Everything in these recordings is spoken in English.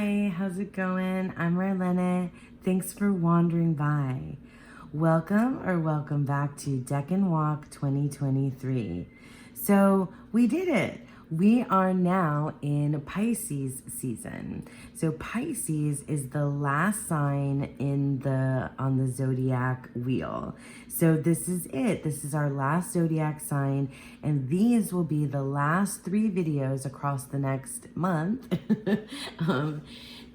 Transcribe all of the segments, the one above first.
Hi, how's it going? I'm Marlene. Thanks for wandering by. Welcome back to Deck and Walk 2023. So we did it. We are now in Pisces season. So Pisces is the last sign on the zodiac wheel. So this is it. This is our last zodiac sign, and these will be the last 3 videos across the next month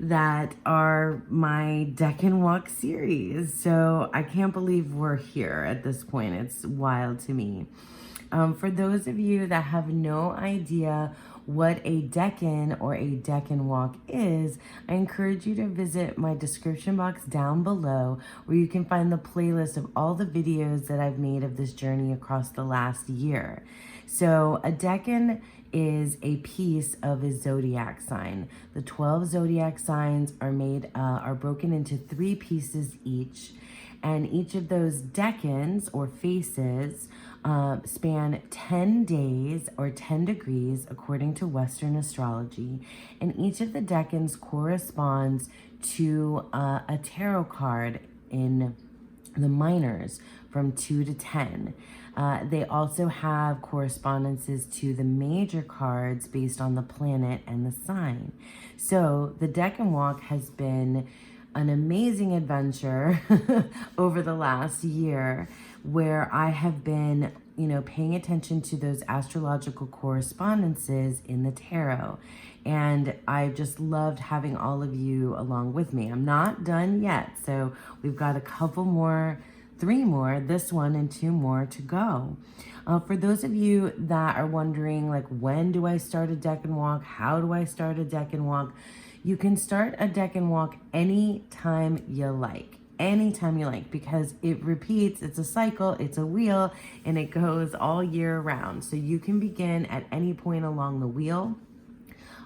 that are my Deck and Walk series. So I can't believe we're here at this point. It's wild to me. For those of you that have no idea what a deck-in or a deck and walk is, I encourage you to visit my description box down below, where you can find the playlist of all the videos that I've made of this journey across the last year. So a deck-in is a piece of a zodiac sign. The 12 zodiac signs are broken into 3 pieces each, and each of those decans or faces span 10 days or 10 degrees according to Western astrology, and each of the decans corresponds to a tarot card in the minors from 2 to 10. They also have correspondences to the major cards based on the planet and the sign. So the Deck and Walk has been an amazing adventure over the last year, where I have been, paying attention to those astrological correspondences in the tarot. And I just loved having all of you along with me. I'm not done yet. So we've got a couple more, 3 more, this one and 2 more to go. For those of you that are wondering, like, when do I start a Deck and Walk? How do I start a Deck and Walk? You can start a Deck and Walk anytime you like. Anytime you like, because it repeats, it's a cycle, it's a wheel, and it goes all year round. So you can begin at any point along the wheel.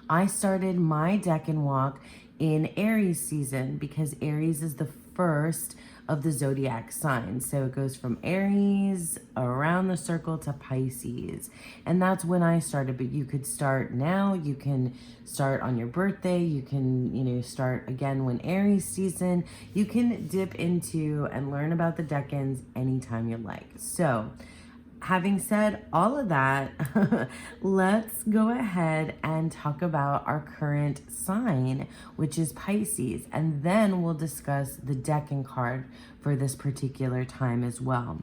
I started my Deck and Walk in Aries season because Aries is the first of the zodiac signs. So it goes from Aries around the circle to Pisces. And that's when I started, but you could start now, you can start on your birthday, you can, start again when Aries season. You can dip into and learn about the decans anytime you like. So having said all of that, let's go ahead and talk about our current sign, which is Pisces, and then we'll discuss the decan card for this particular time as well.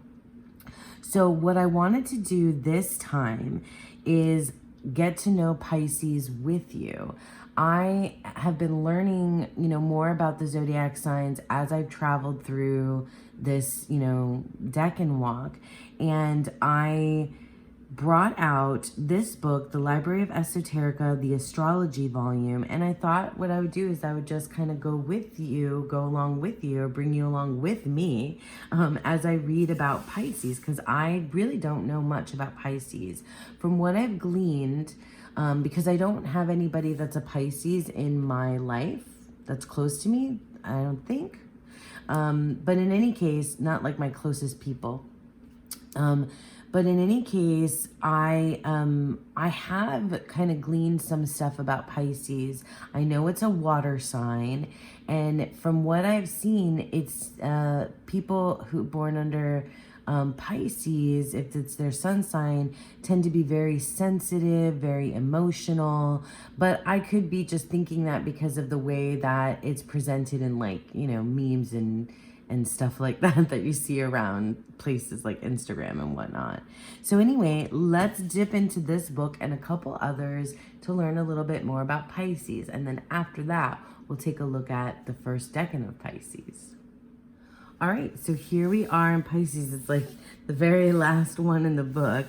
So what I wanted to do this time is get to know Pisces with you. I have been learning, more about the zodiac signs as I've traveled through this, Deck and Walk. And I brought out this book, The Library of Esoterica, the astrology volume. And I thought what I would do is I would just kind of go along with you, or bring you along with me as I read about Pisces, because I really don't know much about Pisces. From what I've gleaned, because I don't have anybody that's a Pisces in my life that's close to me, I don't think. But in any case, not like my closest people. But in any case, I have kind of gleaned some stuff about Pisces. I know it's a water sign, and from what I've seen, it's people who born under Pisces, if it's their sun sign, tend to be very sensitive, very emotional. But I could be just thinking that because of the way that it's presented in, like, memes and stuff like that you see around places like Instagram and whatnot. So anyway, let's dip into this book and a couple others to learn a little bit more about Pisces. And then after that, we'll take a look at the first decan of Pisces. All right, so here we are in Pisces. It's like the very last one in the book.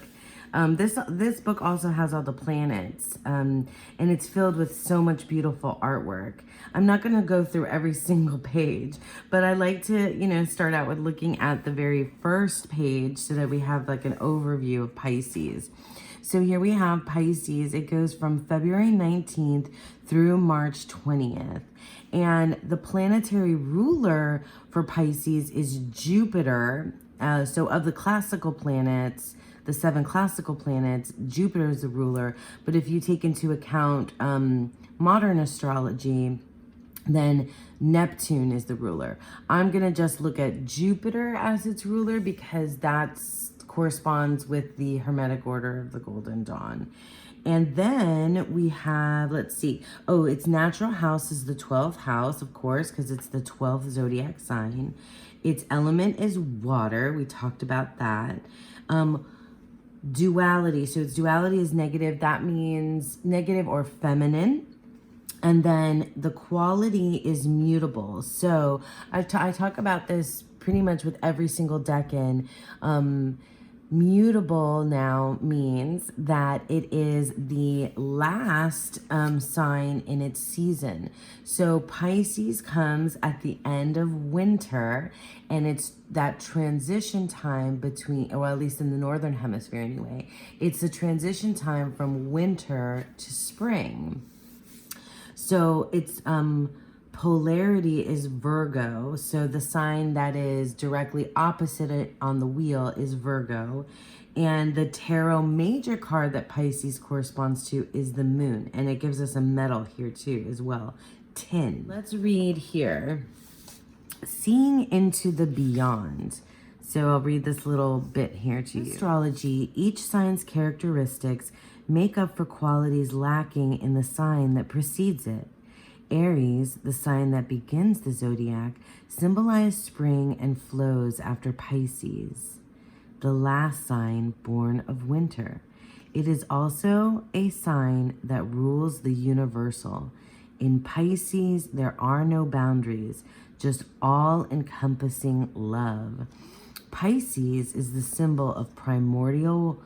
This book also has all the planets, and it's filled with so much beautiful artwork. I'm not going to go through every single page, but I like to, start out with looking at the very first page so that we have like an overview of Pisces. So here we have Pisces. It goes from February 19th through March 20th. And the planetary ruler for Pisces is Jupiter. So of the classical planets, the 7 classical planets, Jupiter is the ruler. But if you take into account modern astrology, Then Neptune is the ruler. I'm going to just look at Jupiter as its ruler because that corresponds with the Hermetic order of the Golden Dawn. And then we have, let's see. Oh, its natural house is the 12th house, of course, because it's the 12th zodiac sign. Its element is water. We talked about that. Duality. So its duality is negative. That means negative or feminine. And then the quality is mutable. So I talk about this pretty much with every single decan. Mutable now means that it is the last sign in its season. So Pisces comes at the end of winter, and it's that transition time between, or at least in the northern hemisphere anyway, it's the transition time from winter to spring. So its polarity is Virgo. So the sign that is directly opposite it on the wheel is Virgo. And the tarot major card that Pisces corresponds to is the moon. And it gives us a metal here too as well, tin. Let's read here. Seeing into the beyond. So I'll read this little bit here to you. Astrology, each sign's characteristics make up for qualities lacking in the sign that precedes it. Aries, the sign that begins the zodiac, symbolized spring and flows after Pisces, the last sign born of winter. It is also a sign that rules the universal. In Pisces, there are no boundaries, just all-encompassing love. Pisces is the symbol of primordial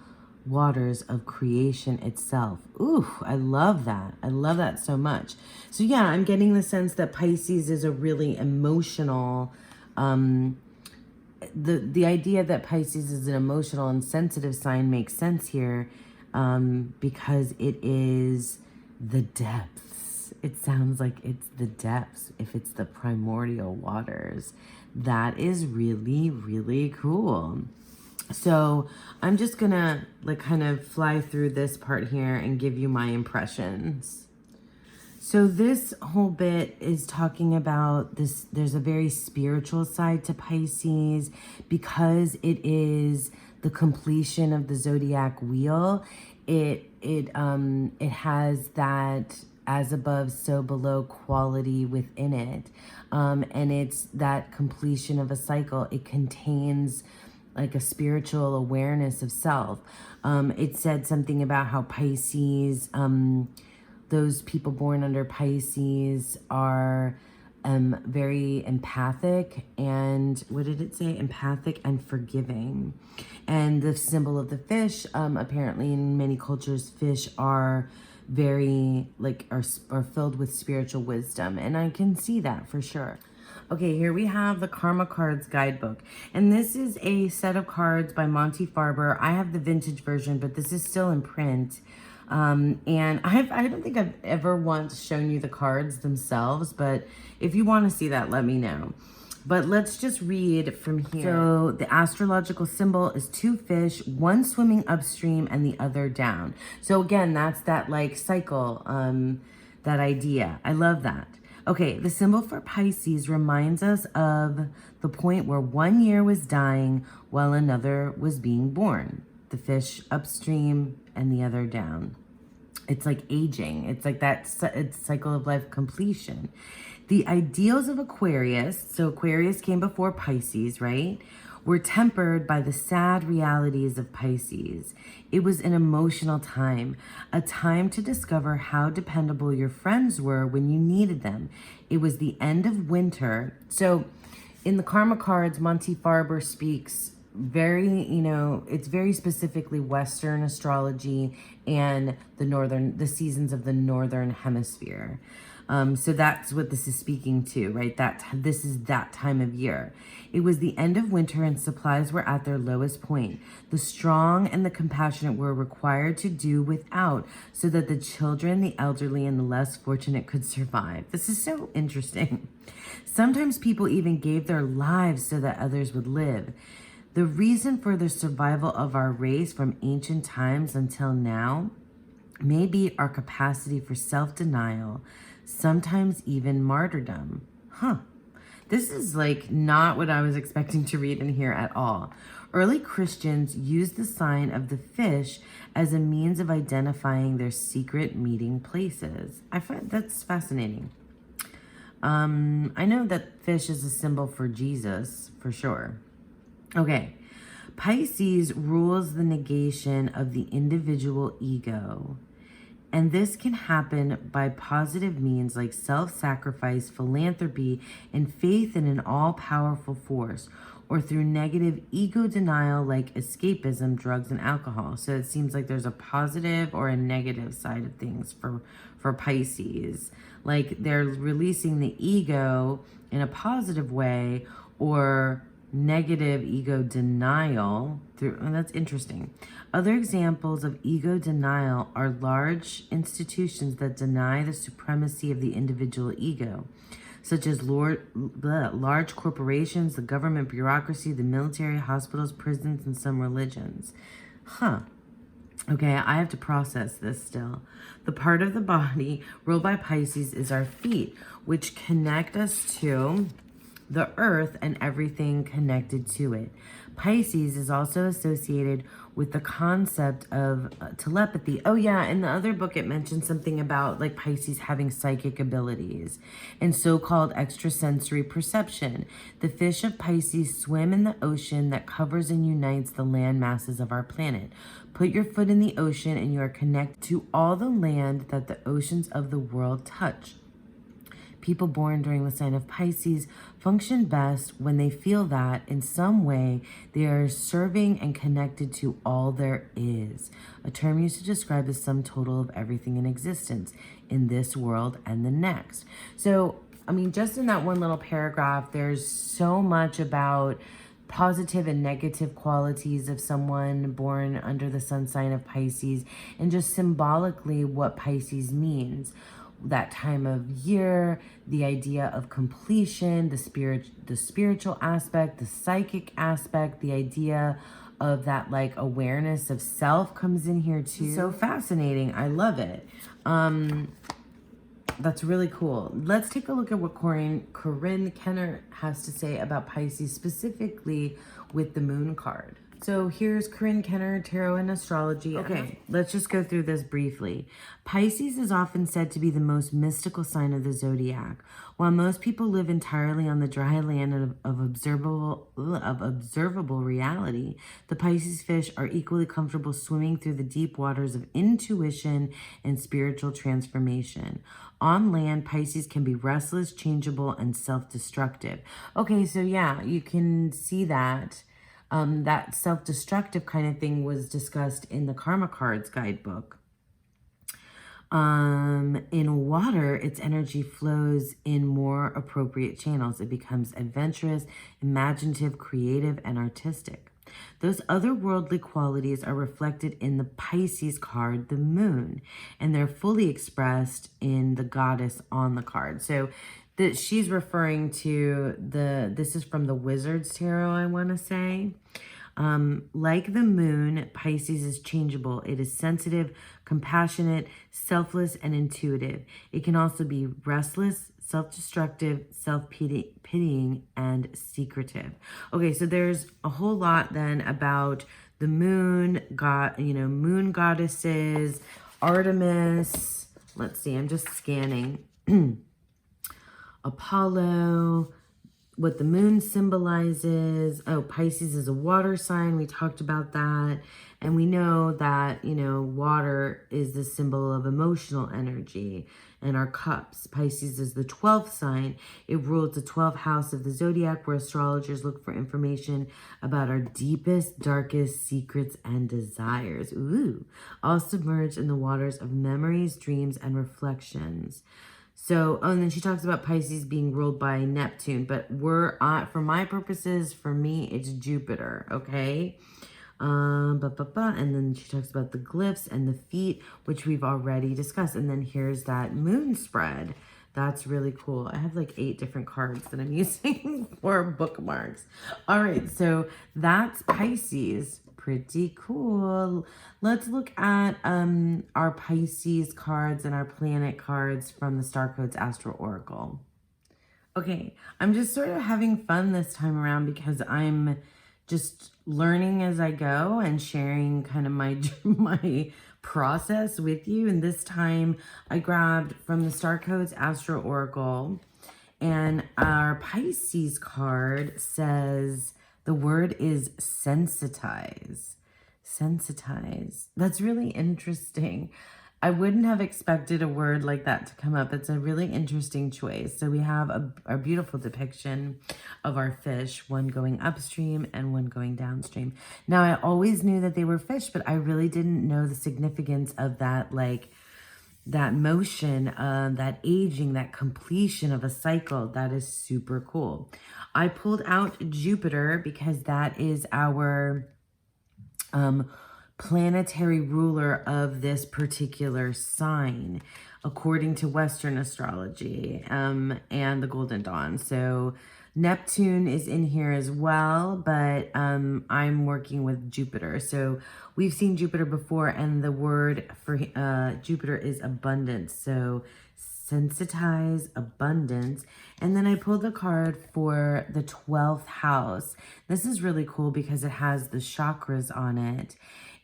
waters of creation itself. Ooh, I love that. I love that so much. So yeah, I'm getting the sense that Pisces is a really emotional, the idea that Pisces is an emotional and sensitive sign makes sense here, because it is the depths. It sounds like it's the depths if it's the primordial waters. That is really, really cool. So I'm just gonna like kind of fly through this part here and give you my impressions. So this whole bit is talking about this. There's a very spiritual side to Pisces because it is the completion of the zodiac wheel. It has that as above, so below quality within it. And it's that completion of a cycle. It contains like a spiritual awareness of self. It said something about how Pisces, those people born under Pisces are very empathic and, what did it say? Empathic and forgiving. And the symbol of the fish, apparently in many cultures, fish are very, like, are filled with spiritual wisdom. And I can see that for sure. Okay, here we have the Karma Cards Guidebook. And this is a set of cards by Monty Farber. I have the vintage version, but this is still in print. And I don't think I've ever once shown you the cards themselves, but if you want to see that, let me know. But let's just read from here. So the astrological symbol is two fish, one swimming upstream and the other down. So again, that's that like cycle, that idea. I love that. Okay, the symbol for Pisces reminds us of the point where one year was dying while another was being born. The fish upstream and the other down. It's like aging. It's like that cycle of life completion. The ideals of Aquarius, so Aquarius came before Pisces, right? Were tempered by the sad realities of Pisces. It was an emotional time, a time to discover how dependable your friends were when you needed them. It was the end of winter. So in the Karma cards, Monty Farber speaks very, it's very specifically Western astrology and the seasons of the Northern Hemisphere. So that's what this is speaking to, right? This is that time of year. It was the end of winter and supplies were at their lowest point. The strong and the compassionate were required to do without so that the children, the elderly, and the less fortunate could survive. This is so interesting. Sometimes people even gave their lives so that others would live. The reason for the survival of our race from ancient times until now may be our capacity for self-denial, sometimes even martyrdom. Huh. This is like not what I was expecting to read in here at all. Early Christians used the sign of the fish as a means of identifying their secret meeting places. I find that's fascinating. I know that fish is a symbol for Jesus, for sure. Okay. Pisces rules the negation of the individual ego. And this can happen by positive means like self-sacrifice, philanthropy, and faith in an all-powerful force, or through negative ego denial like escapism, drugs, and alcohol. So it seems like there's a positive or a negative side of things for Pisces. Like they're releasing the ego in a positive way, or negative ego denial through, and that's interesting. Other examples of ego denial are large institutions that deny the supremacy of the individual ego, such as large corporations, the government bureaucracy, the military, hospitals, prisons, and some religions. Huh. Okay, I have to process this still. The part of the body ruled by Pisces is our feet, which connect us to the earth and everything connected to it. Pisces is also associated with the concept of telepathy. Oh yeah, in the other book it mentioned something about like Pisces having psychic abilities and so-called extrasensory perception. The fish of Pisces swim in the ocean that covers and unites the land masses of our planet. Put your foot in the ocean and you are connected to all the land that the oceans of the world touch. People born during the sign of Pisces function best when they feel that in some way they are serving and connected to all there is, a term used to describe the sum total of everything in existence in this world and the next. So, I mean, just in that one little paragraph, there's so much about positive and negative qualities of someone born under the sun sign of Pisces, and just symbolically what Pisces means. That time of year, the idea of completion, the spiritual aspect, the psychic aspect, the idea of that like awareness of self comes in here too. So fascinating. I love it. That's really cool. Let's take a look at what Karin Kenner has to say about Pisces, specifically with the moon card. So here's Karin Kenner, Tarot and Astrology. Okay, let's just go through this briefly. Pisces is often said to be the most mystical sign of the zodiac. While most people live entirely on the dry land of observable reality, the Pisces fish are equally comfortable swimming through the deep waters of intuition and spiritual transformation. On land, Pisces can be restless, changeable, and self-destructive. Okay, so yeah, you can see that. That self-destructive kind of thing was discussed in the Karma Cards guidebook. In water, its energy flows in more appropriate channels. It becomes adventurous, imaginative, creative, and artistic. Those otherworldly qualities are reflected in the Pisces card, the moon, and they're fully expressed in the goddess on the card. So that she's referring to this is from the Wizard's Tarot, I want to say. Like the moon, Pisces is changeable. It is sensitive, compassionate, selfless, and intuitive. It can also be restless, self-destructive, self-pitying, and secretive. Okay, so there's a whole lot then about the moon, moon goddesses, Artemis. Let's see, I'm just scanning. Apollo, what the moon symbolizes. Oh, Pisces is a water sign. We talked about that. And we know that, water is the symbol of emotional energy and our cups. Pisces is the 12th sign. It rules the 12th house of the zodiac, where astrologers look for information about our deepest, darkest secrets and desires. Ooh, all submerged in the waters of memories, dreams, and reflections. So, and then she talks about Pisces being ruled by Neptune, but for my purposes, for me, it's Jupiter, okay? And then she talks about the glyphs and the feet, which we've already discussed. And then here's that moon spread. That's really cool. I have like 8 different cards that I'm using for bookmarks. All right, so that's Pisces. Pretty cool. Let's look at our Pisces cards and our planet cards from the Star Codes Astro Oracle. Okay, I'm just sort of having fun this time around because I'm just learning as I go and sharing kind of my my process with you. And this time I grabbed from the Star Codes Astro Oracle, and our Pisces card says the word is sensitize. Sensitize. That's really interesting. I wouldn't have expected a word like that to come up. It's a really interesting choice. So we have a beautiful depiction of our fish, one going upstream and one going downstream. Now, I always knew that they were fish, but I really didn't know the significance of that, like, that motion, that aging, that completion of a cycle. That is super cool. I pulled out Jupiter because that is our planetary ruler of this particular sign, according to Western astrology and the Golden Dawn. So Neptune is in here as well, but I'm working with Jupiter. So we've seen Jupiter before, and the word for Jupiter is abundance. So sensitize, abundance. And then I pulled the card for the 12th house. This is really cool because it has the chakras on it.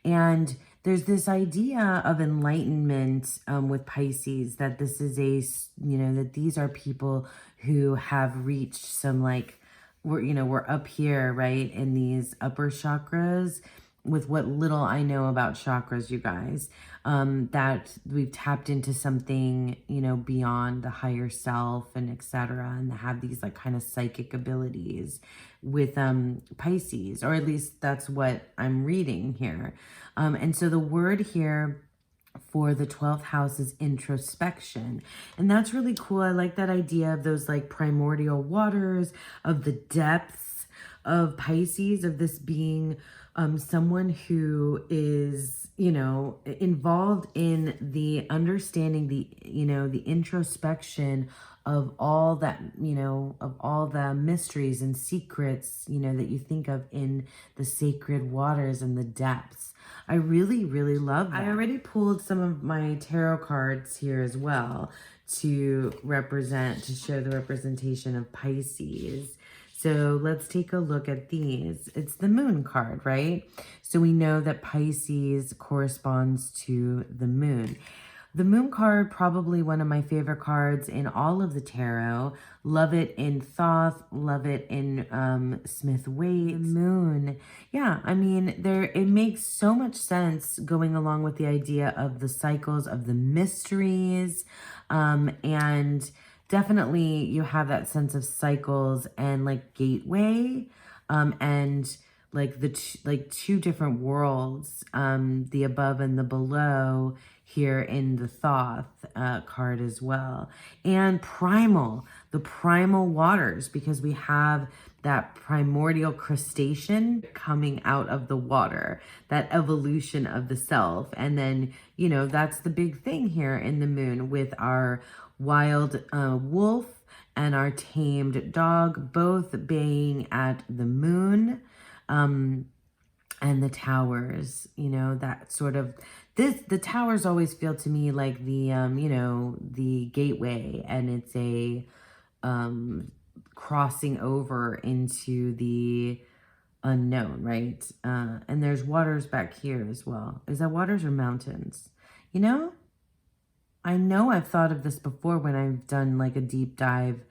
And there's this idea of enlightenment with Pisces, that this is that these are people who have reached some, like, we're up here, right, in these upper chakras. With what little I know about chakras, you guys, that we've tapped into something, beyond the higher self and etc. And have these, like, kind of psychic abilities with Pisces, or at least that's what I'm reading here. And so the word here for the 12th house is introspection. And that's really cool. I like that idea of those, like, primordial waters, of the depths of Pisces, of this being someone who is, involved in the understanding, the introspection of all that, of all the mysteries and secrets, that you think of in the sacred waters and the depths. I really, really love that. I already pulled some of my tarot cards here as well to show the representation of Pisces. So let's take a look at these. It's the moon card, right? So we know that Pisces corresponds to the moon. The moon card, probably one of my favorite cards in all of the tarot. Love it in Thoth, love it in Smith-Waite. Moon. Yeah, I mean, it makes so much sense going along with the idea of the cycles, of the mysteries, and definitely you have that sense of cycles and, like, gateway, and like two different worlds, the above and the below here in the Thoth card as well. And primal, the primal waters, because we have that primordial crustacean coming out of the water, that evolution of the self. And then, that's the big thing here in the moon with our wild wolf and our tamed dog, both baying at the moon, and the towers, that sort of, the towers always feel to me like the, the gateway, and it's a crossing over into the unknown, right? And there's waters back here as well. Is that waters or mountains? I know I've thought of this before when I've done, like, a deep dive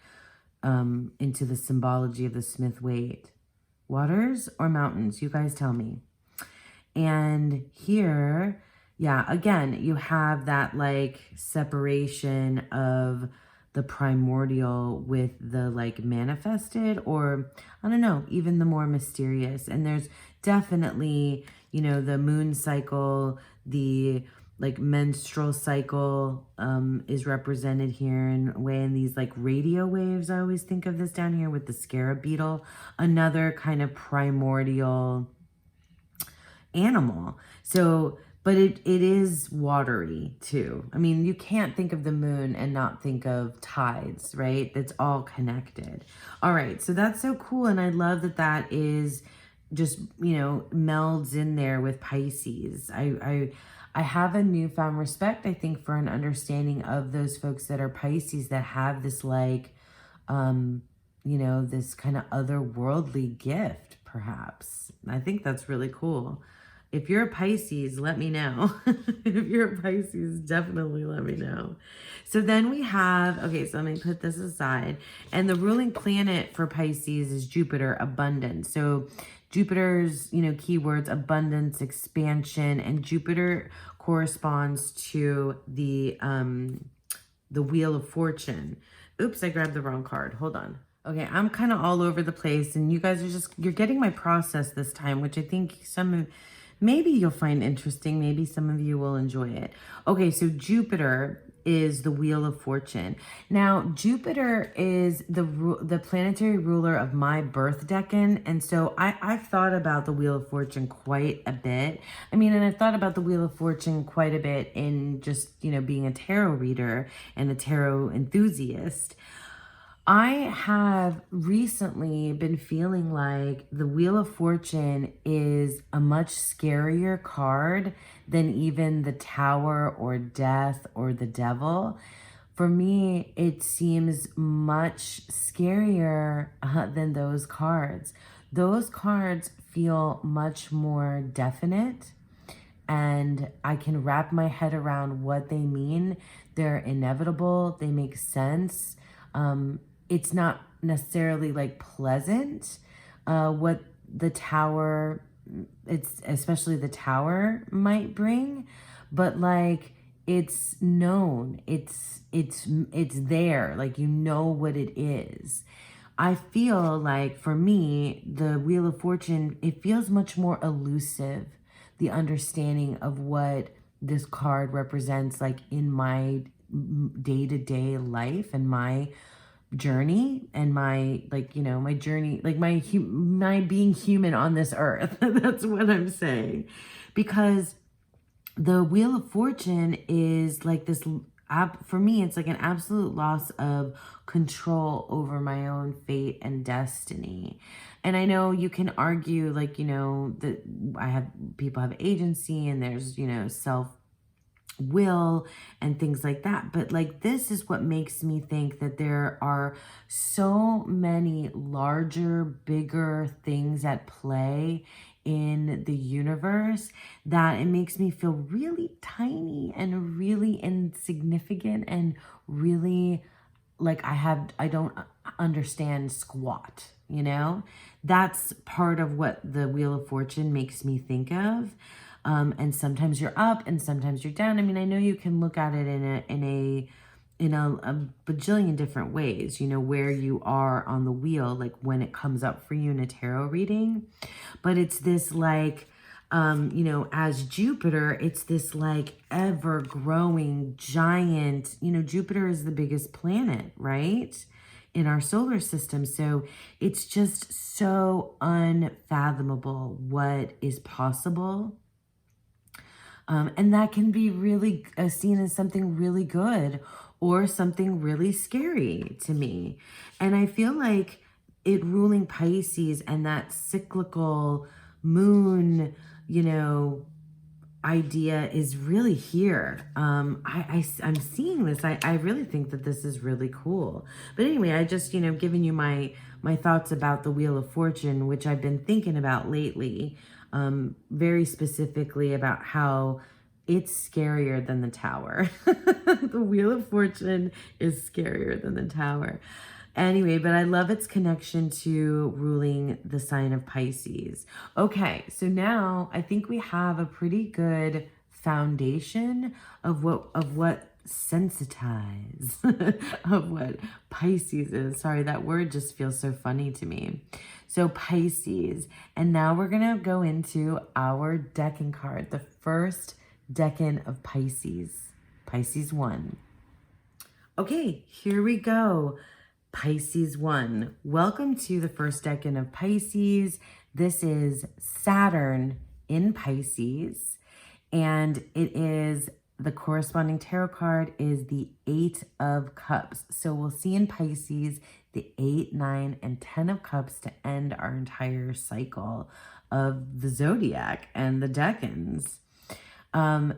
into the symbology of the Smith-Waite. Waters or mountains? You guys tell me. And here, yeah, again, you have that, like, separation of the primordial with the, like, manifested, or, I don't know, even the more mysterious. And there's definitely, the moon cycle, the, like, menstrual cycle is represented here in a way, in these, like, radio waves. I always think of this down here with the scarab beetle, another kind of primordial animal. So, but it is watery too. I mean, you can't think of the moon and not think of tides, right? That's all connected. All right, so that's so cool. And I love that that is just, melds in there with Pisces. I have a newfound respect, I think, for an understanding of those folks that are Pisces that have this like, this kind of otherworldly gift, perhaps. I think that's really cool. If you're a Pisces, let me know. If you're a Pisces, definitely let me know. So then we have, okay, so let me put this aside. And the ruling planet for Pisces is Jupiter, abundance. So Jupiter's, keywords, abundance, expansion, and Jupiter corresponds to the Wheel of Fortune. Oops, I grabbed the wrong card. Hold on. Okay, I'm kind of all over the place, and you guys are you're getting my process this time, which I think maybe you'll find interesting. Maybe some of you will enjoy it. Okay, so Jupiter is the Wheel of Fortune. Now, Jupiter is the planetary ruler of my birth decan, and so I've thought about the Wheel of Fortune quite a bit. I mean, and I've thought about the Wheel of Fortune quite a bit in just, being a tarot reader and a tarot enthusiast. I have recently been feeling like the Wheel of Fortune is a much scarier card than even the Tower or Death or the Devil. For me, it seems much scarier than those cards. Those cards feel much more definite, and I can wrap my head around what they mean. They're inevitable. They make sense. It's not necessarily like pleasant, what the Tower, it's especially the Tower might bring, but like it's known, it's there, like what it is. I feel like for me, the Wheel of Fortune, it feels much more elusive, the understanding of what this card represents, like in my day-to-day life and my journey and my my journey, like my being human on this earth. That's what I'm saying, because the Wheel of Fortune is like this, for me, it's like an absolute loss of control over my own fate and destiny. And I know you can argue like, that people have agency and there's, self will and things like that, but like this is what makes me think that there are so many larger, bigger things at play in the universe that it makes me feel really tiny and really insignificant and really like I don't understand squat, That's part of what the Wheel of Fortune makes me think of. And sometimes you're up and sometimes you're down. I mean, I know you can look at it in a bajillion different ways, where you are on the wheel, like when it comes up for you in a tarot reading. But it's this like, as Jupiter, it's this like ever growing giant, Jupiter is the biggest planet, right? In our solar system. So it's just so unfathomable what is possible. And that can be really seen as something really good or something really scary to me. And I feel like it ruling Pisces and that cyclical moon, idea is really here. I'm seeing this. I really think that this is really cool. But anyway, I just, giving you my thoughts about the Wheel of Fortune, which I've been thinking about lately, very specifically about how it's scarier than the Tower. The Wheel of Fortune is scarier than the Tower. Anyway, but I love its connection to ruling the sign of Pisces. Okay, so now I think we have a pretty good foundation of what sensitize of what Pisces is. Sorry, that word just feels so funny to me. So Pisces, and now we're gonna go into our decan card, the first decan of Pisces, Pisces 1. Okay, here we go. Pisces 1. Welcome to the first decan of Pisces. This is Saturn in Pisces, and it is the corresponding tarot card is the 8 of Cups. So we'll see in Pisces the 8, 9, and 10 of Cups to end our entire cycle of the zodiac and the decans.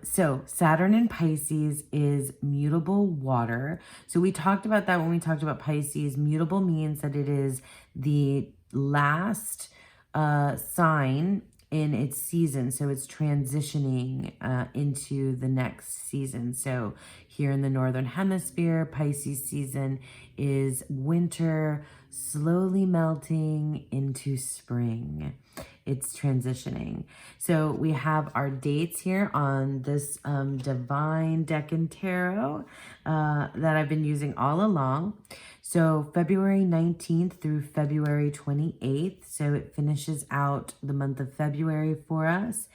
So Saturn in Pisces is mutable water. So we talked about that when we talked about Pisces. Mutable means that it is the last sign in its season. So it's transitioning into the next season. So here in the Northern Hemisphere, Pisces season is winter, slowly melting into spring. It's transitioning. So we have our dates here on this Divine Decan Tarot that I've been using all along. So February 19th through February 28th. So it finishes out the month of February for us.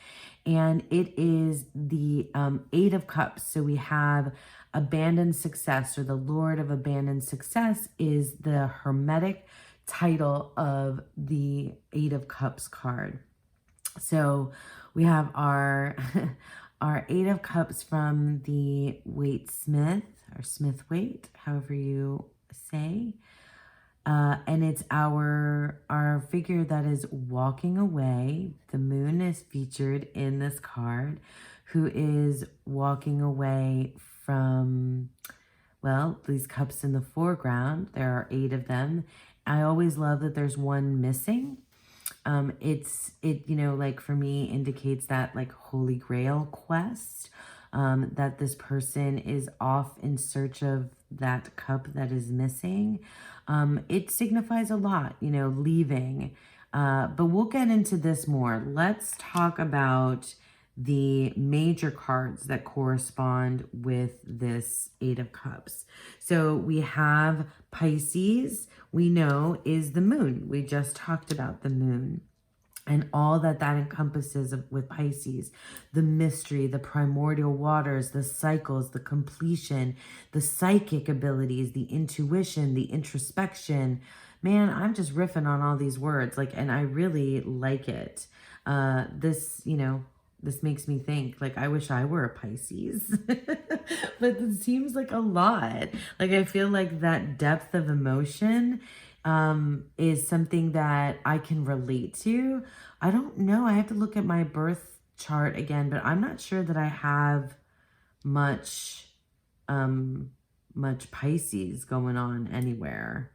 And it is the Eight of Cups. So we have abandoned success, or the Lord of abandoned success is the Hermetic title of the Eight of Cups card. So we have our our Eight of Cups from the Waite Smith, or Smith Waite, however you say. And it's our figure that is walking away. The moon is featured in this card, who is walking away from, well, these cups in the foreground. There are 8 of them. I always love that there's one missing. It, like for me, indicates that like Holy Grail quest, that this person is off in search of that cup that is missing. It signifies a lot, leaving. But we'll get into this more. Let's talk about the major cards that correspond with this Eight of Cups. So we have Pisces, we know, is the moon. We just talked about the moon and all that encompasses with Pisces. The mystery, the primordial waters, the cycles, the completion, the psychic abilities, the intuition, the introspection. Man, I'm just riffing on all these words, and I really like it. This makes me think, I wish I were a Pisces, but it seems like a lot. I feel like that depth of emotion is something that I can relate to. I don't know. I have to look at my birth chart again, but I'm not sure that I have much Pisces going on anywhere.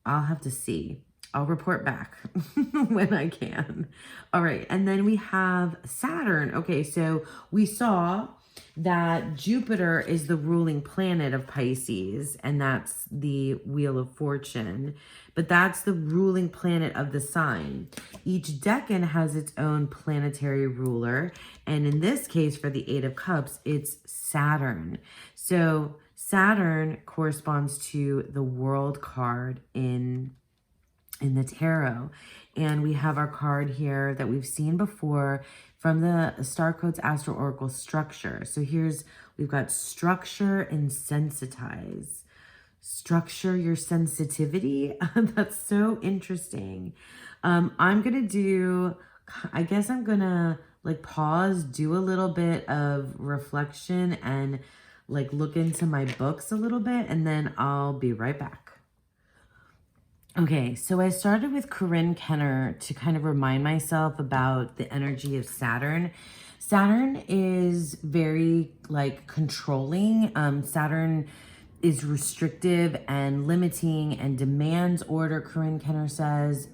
I'll have to see. I'll report back when I can. All right. And then we have Saturn. Okay. So we saw that Jupiter is the ruling planet of Pisces, and that's the Wheel of Fortune, but that's the ruling planet of the sign. Each decan has its own planetary ruler. And in this case, for the Eight of Cups, it's Saturn. So Saturn corresponds to the World card in the tarot. And we have our card here that we've seen before from the Star Codes Astro Oracle structure. So we've got structure and sensitize. Structure your sensitivity. That's so interesting. I'm going to pause, do a little bit of reflection and look into my books a little bit, and then I'll be right back. Okay, so I started with Karin Kenner to kind of remind myself about the energy of Saturn. Saturn is very controlling. Saturn is restrictive and limiting and demands order. Karin Kenner says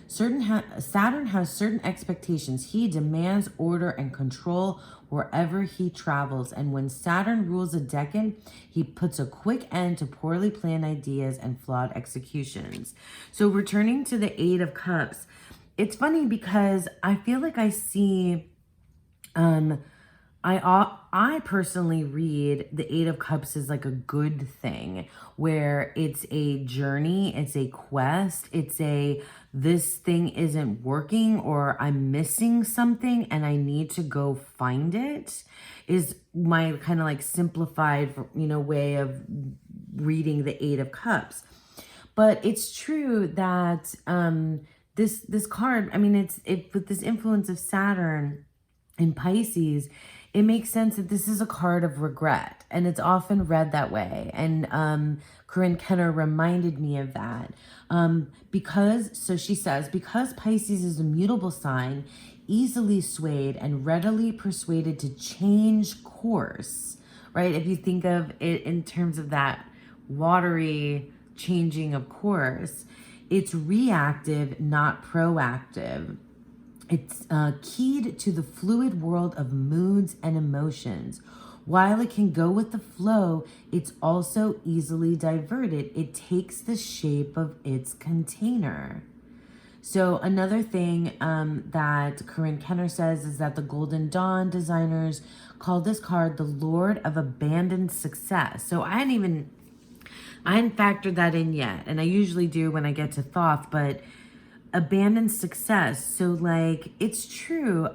Saturn has certain expectations. He demands order and control wherever he travels. And when Saturn rules a decan, he puts a quick end to poorly planned ideas and flawed executions. So returning to the Eight of Cups, it's funny because I feel like I see, I personally read the Eight of Cups as a good thing, where it's a journey, it's a quest, it's this thing isn't working, or I'm missing something and I need to go find it, is my kind of simplified, way of reading the Eight of Cups. But it's true that this card, with this influence of Saturn in Pisces, it makes sense that this is a card of regret, and it's often read that way. And Karin Kenner reminded me of that. So she says, because Pisces is a mutable sign, easily swayed and readily persuaded to change course, right? If you think of it in terms of that watery changing of course, it's reactive, not proactive. It's keyed to the fluid world of moods and emotions. While it can go with the flow, it's also easily diverted. It takes the shape of its container. So another thing that Karin Kenner says is that the Golden Dawn designers called this card the Lord of Abandoned Success. So I hadn't factored that in yet, and I usually do when I get to Thoth, but abandoned success. So like, it's true.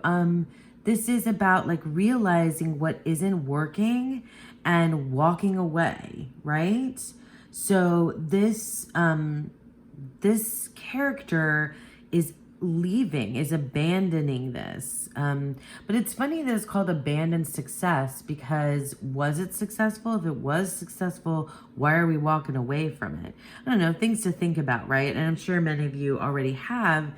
This is about like realizing what isn't working and walking away, right? So this character is leaving, is abandoning this. But it's funny that it's called abandoned success, because was it successful? If it was successful, why are we walking away from it? I don't know, things to think about, right? And I'm sure many of you already have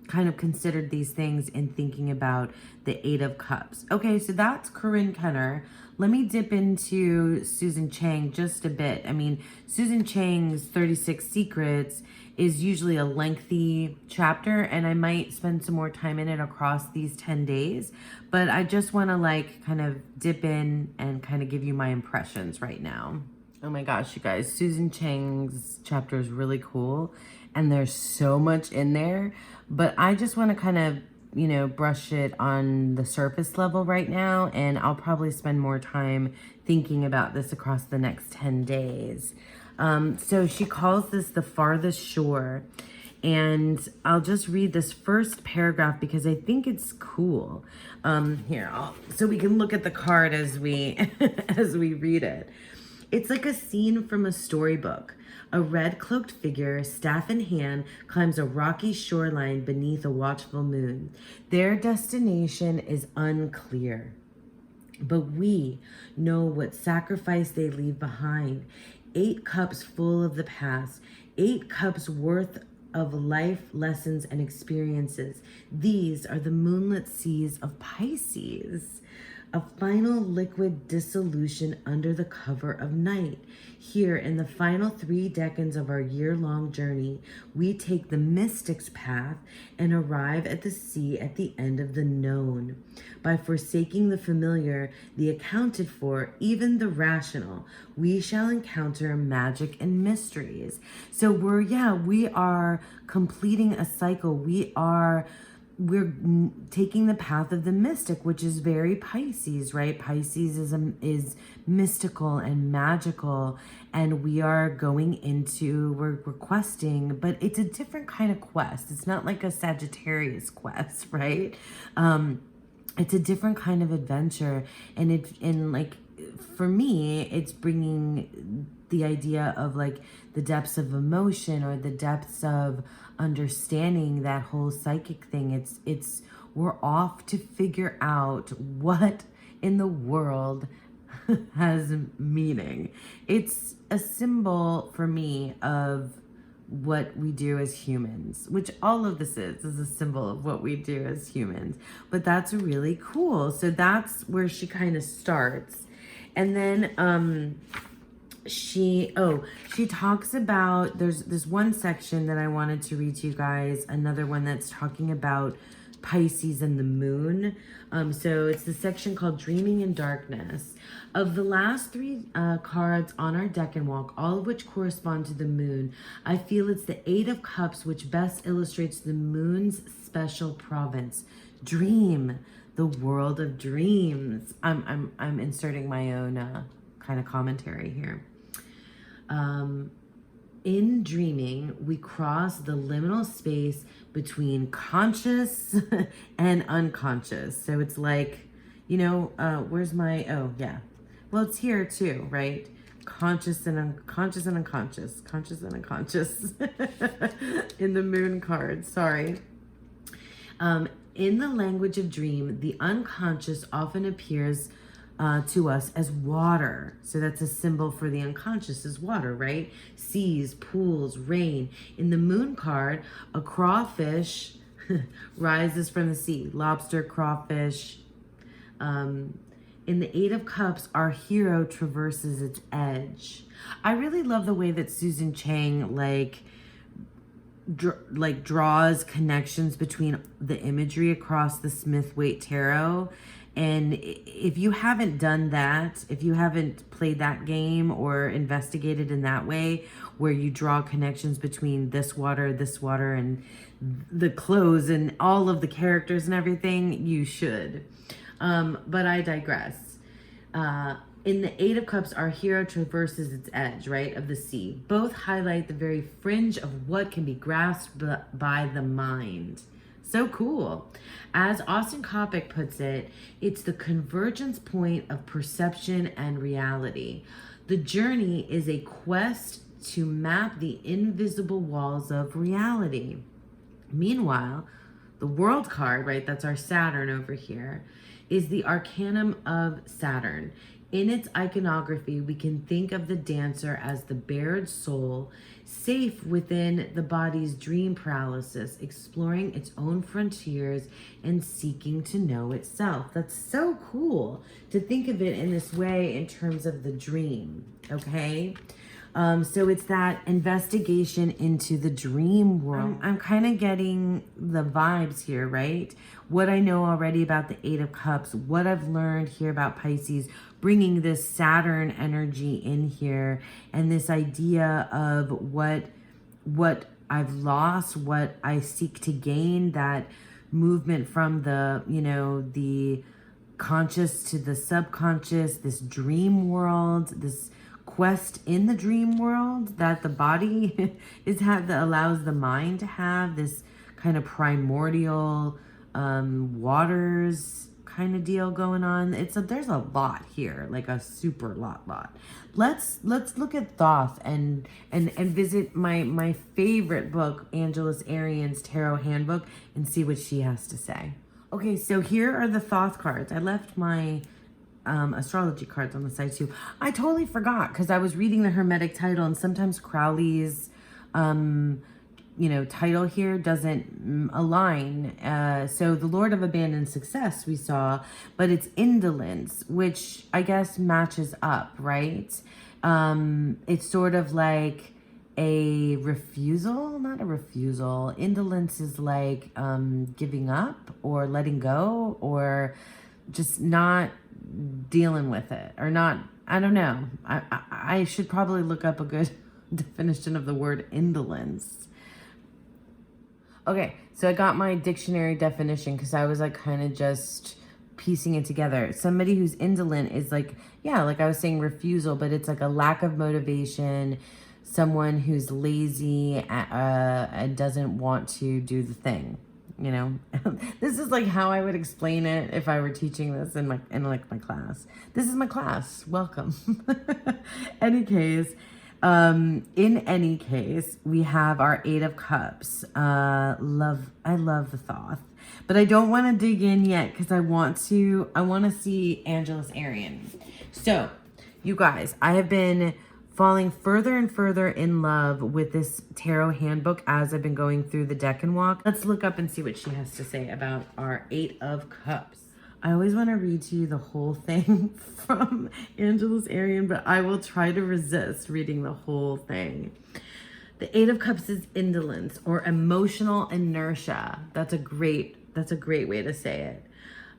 kind of considered these things in thinking about the Eight of Cups. Okay, so that's Karin Kenner. Let me dip into Susan Chang just a bit. I mean, Susan Chang's 36 Secrets is usually a lengthy chapter, and I might spend some more time in it across these 10 days. But I just want to like kind of dip in and kind of give you my impressions right now. Oh my gosh, you guys, Susan Chang's chapter is really cool, and there's so much in there, but I just want to kind of, you know, brush it on the surface level right now, and I'll probably spend more time thinking about this across the next 10 days. So she calls this the farthest shore, and I'll just read this first paragraph because I think it's cool. So we can look at the card as we as we read it. It's like a scene from a storybook. A red-cloaked figure, staff in hand, climbs a rocky shoreline beneath a watchful moon. Their destination is unclear, but we know what sacrifice they leave behind. 8 cups full of the past, 8 cups worth of life lessons and experiences. These are the moonlit seas of Pisces. A final liquid dissolution under the cover of night. Here, in the final 3 decades of our year-long journey, we take the mystic's path and arrive at the sea at the end of the known. By forsaking the familiar, the accounted for, even the rational, we shall encounter magic and mysteries. So we are completing a cycle. We're taking the path of the mystic, which is very Pisces, right? Pisces is mystical and magical, and we're questing, but it's a different kind of quest. It's not like a Sagittarius quest, right? It's a different kind of adventure, and for me, it's bringing the idea of like the depths of emotion or the depths of understanding that whole psychic thing. We're off to figure out what in the world has meaning. It's a symbol for me of what we do as humans, which all of this is a symbol of what we do as humans. But that's really cool. So that's where she kind of starts. And then she talks about, there's this one section that I wanted to read to you guys, another one that's talking about Pisces and the moon. So it's the section called Dreaming in Darkness. Of the last 3 cards on our deck and walk, all of which correspond to the moon, I feel it's the 8 of Cups which best illustrates the moon's special province. Dream, the world of dreams. I'm inserting my own kind of commentary here. In dreaming, we cross the liminal space between conscious and unconscious. So it's like, where's my, well, it's here too, right? Conscious and unconscious, conscious and unconscious in the moon card, sorry. In the language of dream, the unconscious often appears to us as water. So that's a symbol for the unconscious is water, right? Seas, pools, rain. In the moon card, a crawfish rises from the sea. Lobster, crawfish. In the Eight of Cups, our hero traverses its edge. I really love the way that Susan Chang draws connections between the imagery across the Smith-Waite Tarot. And if you haven't done that, if you haven't played that game or investigated in that way, where you draw connections between this water, and the clothes and all of the characters and everything, you should. But I digress. In the Eight of Cups, our hero traverses its edge, right, of the sea. Both highlight the very fringe of what can be grasped by the mind. So cool. As Austin Coppock puts it, it's the convergence point of perception and reality. The journey is a quest to map the invisible walls of reality. Meanwhile, the World card, right, that's our Saturn over here, is the arcanum of Saturn. In its iconography, we can think of the dancer as the bared soul, safe within the body's dream paralysis, exploring its own frontiers and seeking to know itself. That's so cool to think of it in this way in terms of the dream, okay? So it's that investigation into the dream world. I'm kind of getting the vibes here, right? What I know already about the Eight of Cups, what I've learned here about Pisces, bringing this Saturn energy in here, and this idea of what I've lost, what I seek to gain, that movement from the, the conscious to the subconscious, this dream world, this quest in the dream world that the body that allows the mind to have, this kind of primordial waters kind of deal going on. There's a lot here, like a super lot. Let's look at Thoth and visit my favorite book, Angeles Arian's Tarot Handbook, and see what she has to say. Okay, so here are the Thoth cards. I left my astrology cards on the side too. I totally forgot because I was reading the Hermetic title, and sometimes Crowley's title here doesn't align. So the Lord of Abandoned Success we saw, but it's indolence, which I guess matches up, right? It's sort of like a refusal, not a refusal. Indolence is like giving up or letting go or just not dealing with it, or not, I don't know. I should probably look up a good definition of the word indolence. Okay, so I got my dictionary definition because I was like kind of just piecing it together. Somebody who's indolent is like, yeah, like I was saying, refusal, but it's like a lack of motivation, someone who's lazy and doesn't want to do the thing. This is like how I would explain it if I were teaching this in my class. This is my class. Welcome. In any case, we have our Eight of Cups. I love the Thoth, but I don't want to dig in yet because I want to see Angeles Arian. So, you guys, I have been falling further and further in love with this tarot handbook as I've been going through the deck and walk. Let's look up and see what she has to say about our Eight of Cups. I always want to read to you the whole thing from Angeles Arian, but I will try to resist reading the whole thing. The Eight of Cups is indolence or emotional inertia. That's a great way to say it.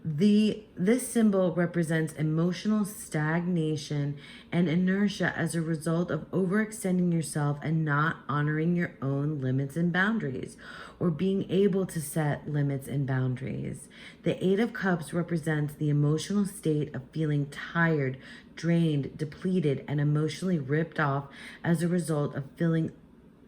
This symbol represents emotional stagnation and inertia as a result of overextending yourself and not honoring your own limits and boundaries, or being able to set limits and boundaries. The Eight of Cups represents the emotional state of feeling tired, drained, depleted, and emotionally ripped off as a result of filling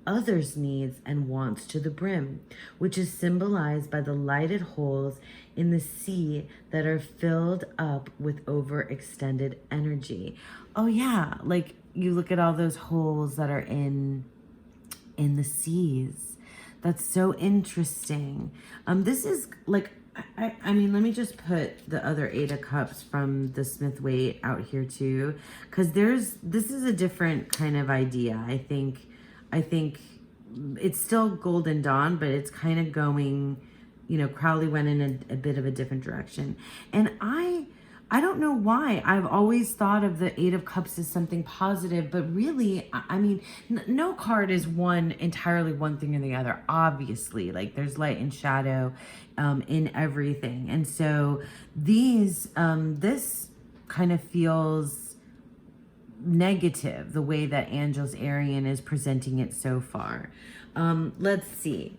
others' needs and wants to the brim, which is symbolized by the lighted holes in the sea that are filled up with overextended energy. Oh yeah, like you look at all those holes that are in the seas. That's so interesting. This is like, I mean, let me just put the other Eight of Cups from the Smith-Waite out here too, because this is a different kind of idea. I think it's still Golden Dawn, but it's kind of going, Crowley went in a bit of a different direction. And I don't know why. I've always thought of the Eight of Cups as something positive, but really, I mean, no card is entirely one thing or the other. Obviously, like there's light and shadow in everything. And so this kind of feels negative, the way that Angel's Arian is presenting it so far. Let's see.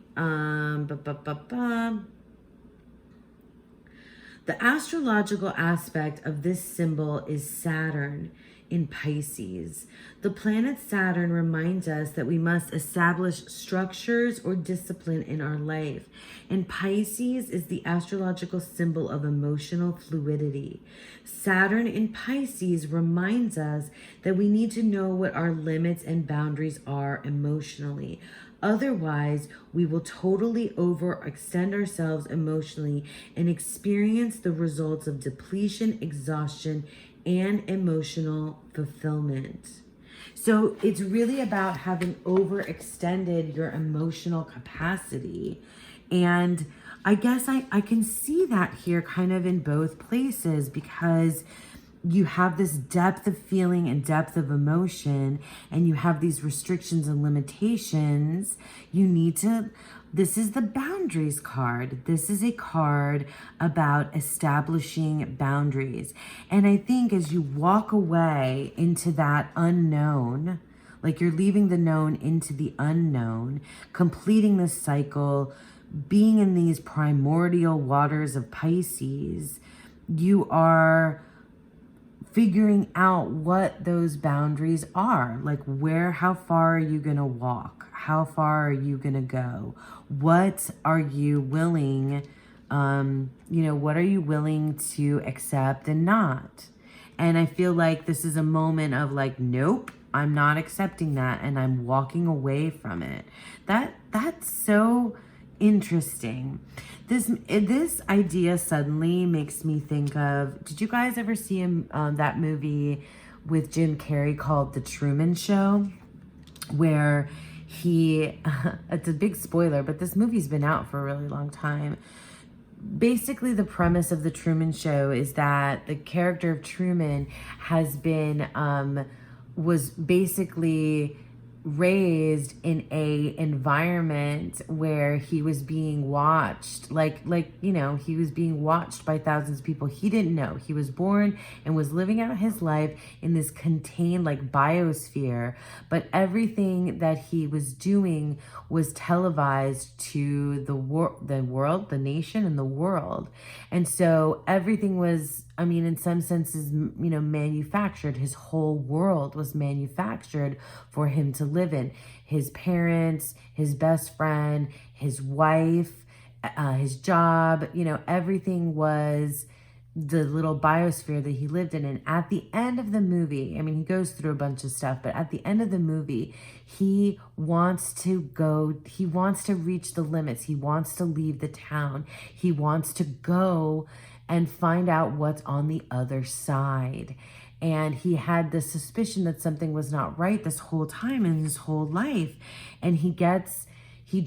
The astrological aspect of this symbol is Saturn in Pisces. The planet Saturn reminds us that we must establish structures or discipline in our life. And Pisces is the astrological symbol of emotional fluidity. Saturn in Pisces reminds us that we need to know what our limits and boundaries are emotionally. Otherwise, we will totally overextend ourselves emotionally and experience the results of depletion, exhaustion, and emotional fulfillment. So it's really about having overextended your emotional capacity. And I guess I can see that here kind of in both places, because you have this depth of feeling and depth of emotion, and you have these restrictions and limitations. This is the boundaries card. This is a card about establishing boundaries. And I think as you walk away into that unknown, like you're leaving the known into the unknown, completing this cycle, being in these primordial waters of Pisces, you are figuring out what those boundaries are. Like how far are you going to walk? How far are you going to go? What are you willing, what are you willing to accept and not? And I feel like this is a moment of like, nope, I'm not accepting that, and I'm walking away from it. That's so interesting. This idea suddenly makes me think of, did you guys ever see that movie with Jim Carrey called The Truman Show? Where it's a big spoiler, but this movie's been out for a really long time. Basically, the premise of The Truman Show is that the character of Truman was basically raised in a environment where he was being watched, he was being watched by thousands of people. He didn't know. He was born and was living out his life in this contained biosphere, but everything that he was doing was televised to the world, the nation, and the world. And so everything was, in some senses, manufactured. His whole world was manufactured for him to live in. His parents, his best friend, his wife, his job, everything was the little biosphere that he lived in. And at the end of the movie, he goes through a bunch of stuff, but at the end of the movie, he wants to reach the limits. He wants to leave the town. He wants to go and find out what's on the other side. And he had the suspicion that something was not right this whole time in his whole life. And he drives, he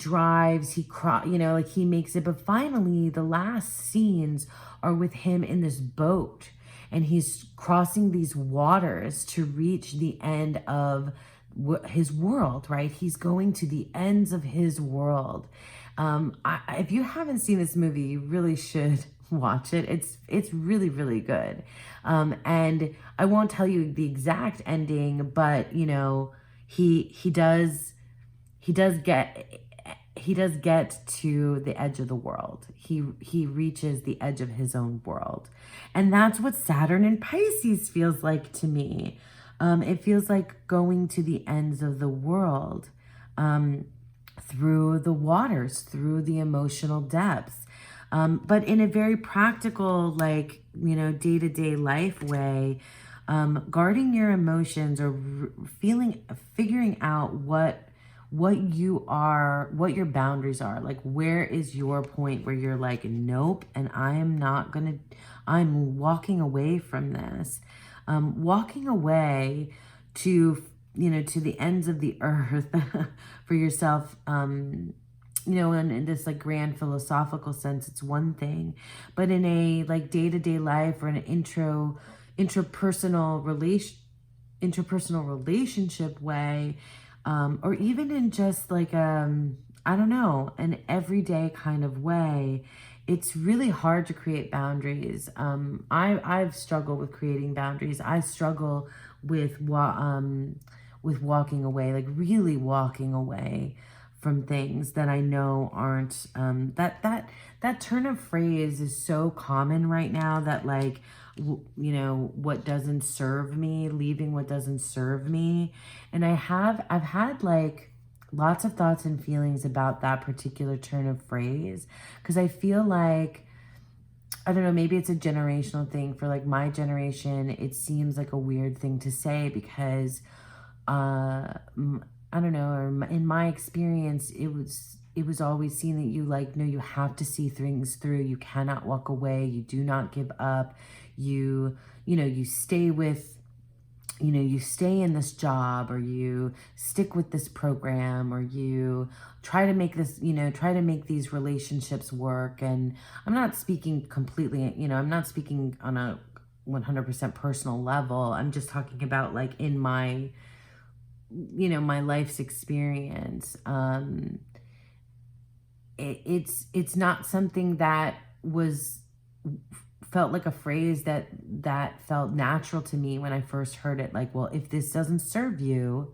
makes it. But finally, the last scenes are with him in this boat. And he's crossing these waters to reach the end of his world, right? He's going to the ends of his world. If you haven't seen this movie, you really should watch it. It's really, really good. And I won't tell you the exact ending, but he does get to the edge of the world. He reaches the edge of his own world. And that's what Saturn in Pisces feels like to me. It feels like going to the ends of the world, through the waters, through the emotional depths. But in a very practical, day-to-day life way, guarding your emotions, or figuring out what what you are, what your boundaries are. Like, where is your point where you're like, nope, and I am not gonna, I'm walking away from this. Walking away to, you know, to the ends of the earth for yourself, you know, in this like grand philosophical sense, it's one thing, but in a like day-to-day life or an interpersonal relationship way, or even in just like, I don't know, an everyday kind of way, it's really hard to create boundaries. I've struggled with creating boundaries. I struggle with walking away, like really walking away from things that I know aren't, that turn of phrase is so common right now, that like, you know, what doesn't serve me, leaving what doesn't serve me. And I've had like lots of thoughts and feelings about that particular turn of phrase, because I feel like, I don't know, maybe it's a generational thing. For like my generation, it seems like a weird thing to say, because I don't know, or in my experience, it was always seen that you like, no, you have to see things through. You cannot walk away. You do not give up. You know, you stay with, you know, you stay in this job, or you stick with this program, or you try to make this, you know, try to make these relationships work. And I'm not speaking completely, you know, I'm not speaking on a 100% personal level. I'm just talking about like in my, you know, my life's experience. It's not something that felt like a phrase that felt natural to me when I first heard it. Like, well, if this doesn't serve you,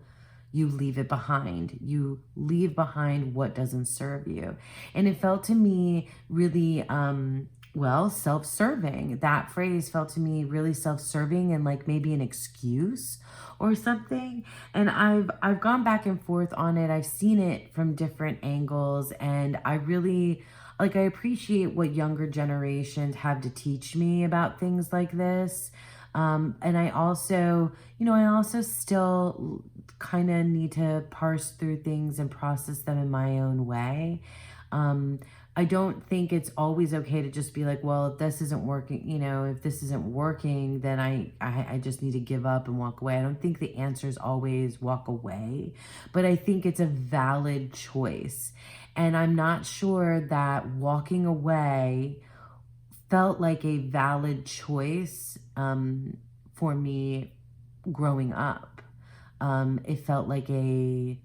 you leave it behind. You leave behind what doesn't serve you. And it felt to me really, well, self-serving. That phrase felt to me really self-serving, and like maybe an excuse or something. And I've gone back and forth on it. I've seen it from different angles, and I really, like, I appreciate what younger generations have to teach me about things like this. And I also, you know, I also still kind of need to parse through things and process them in my own way. I don't think it's always okay to just be like, well, if this isn't working, you know, if this isn't working, then I just need to give up and walk away. I don't think the answer is always walk away, but I think it's a valid choice. And I'm not sure that walking away felt like a valid choice for me growing up. It felt like it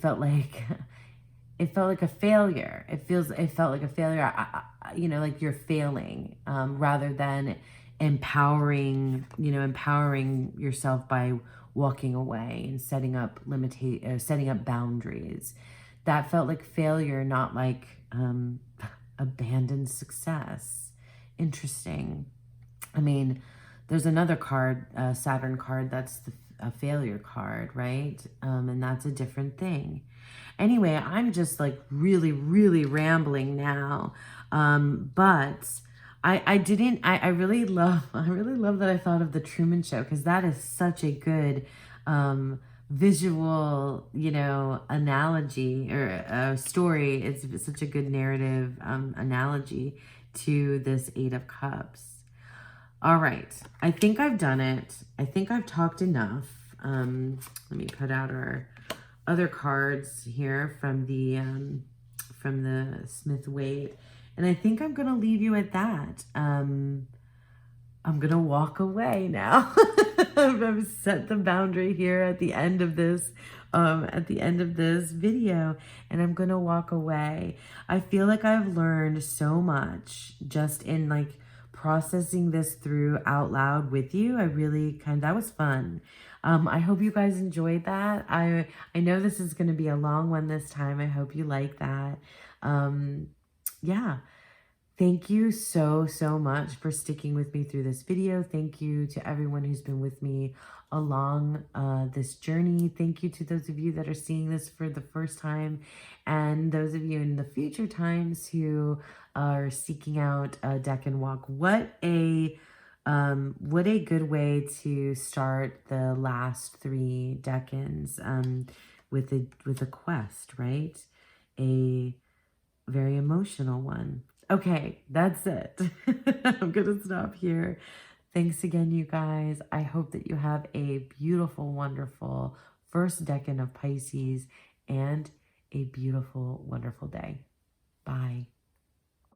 felt like it felt like a failure. It felt like a failure. You know, like you're failing, rather than empowering yourself by walking away and setting up boundaries. That felt like failure, not like abandoned success. Interesting. I mean, there's another card, Saturn card, that's a failure card, right? And that's a different thing. Anyway, I'm just like really, really rambling now. But I really love that I thought of the Truman Show, because that is such a good visual, you know, analogy or story. It's such a good narrative analogy to this Eight of Cups. All right, I think I've done it. I think I've talked enough. Let me put out our other cards here from the Smith Waite, and I think I'm gonna leave you at that. I'm gonna walk away now. I've set the boundary here at the end of this video, and I'm gonna walk away. I feel like I've learned so much just in like processing this through out loud with you. That was fun. I hope you guys enjoyed that. I know this is going to be a long one this time. I hope you like that. Yeah. Thank you so much for sticking with me through this video. Thank you to everyone who's been with me along this journey. Thank you to those of you that are seeing this for the first time, and those of you in the future times who are seeking out a deck and walk. What a good way to start the last 3 decans. with a quest, right? A very emotional one. Okay, that's it. I'm gonna stop here. Thanks again, you guys. I hope that you have a beautiful, wonderful first decan of Pisces and a beautiful, wonderful day. Bye.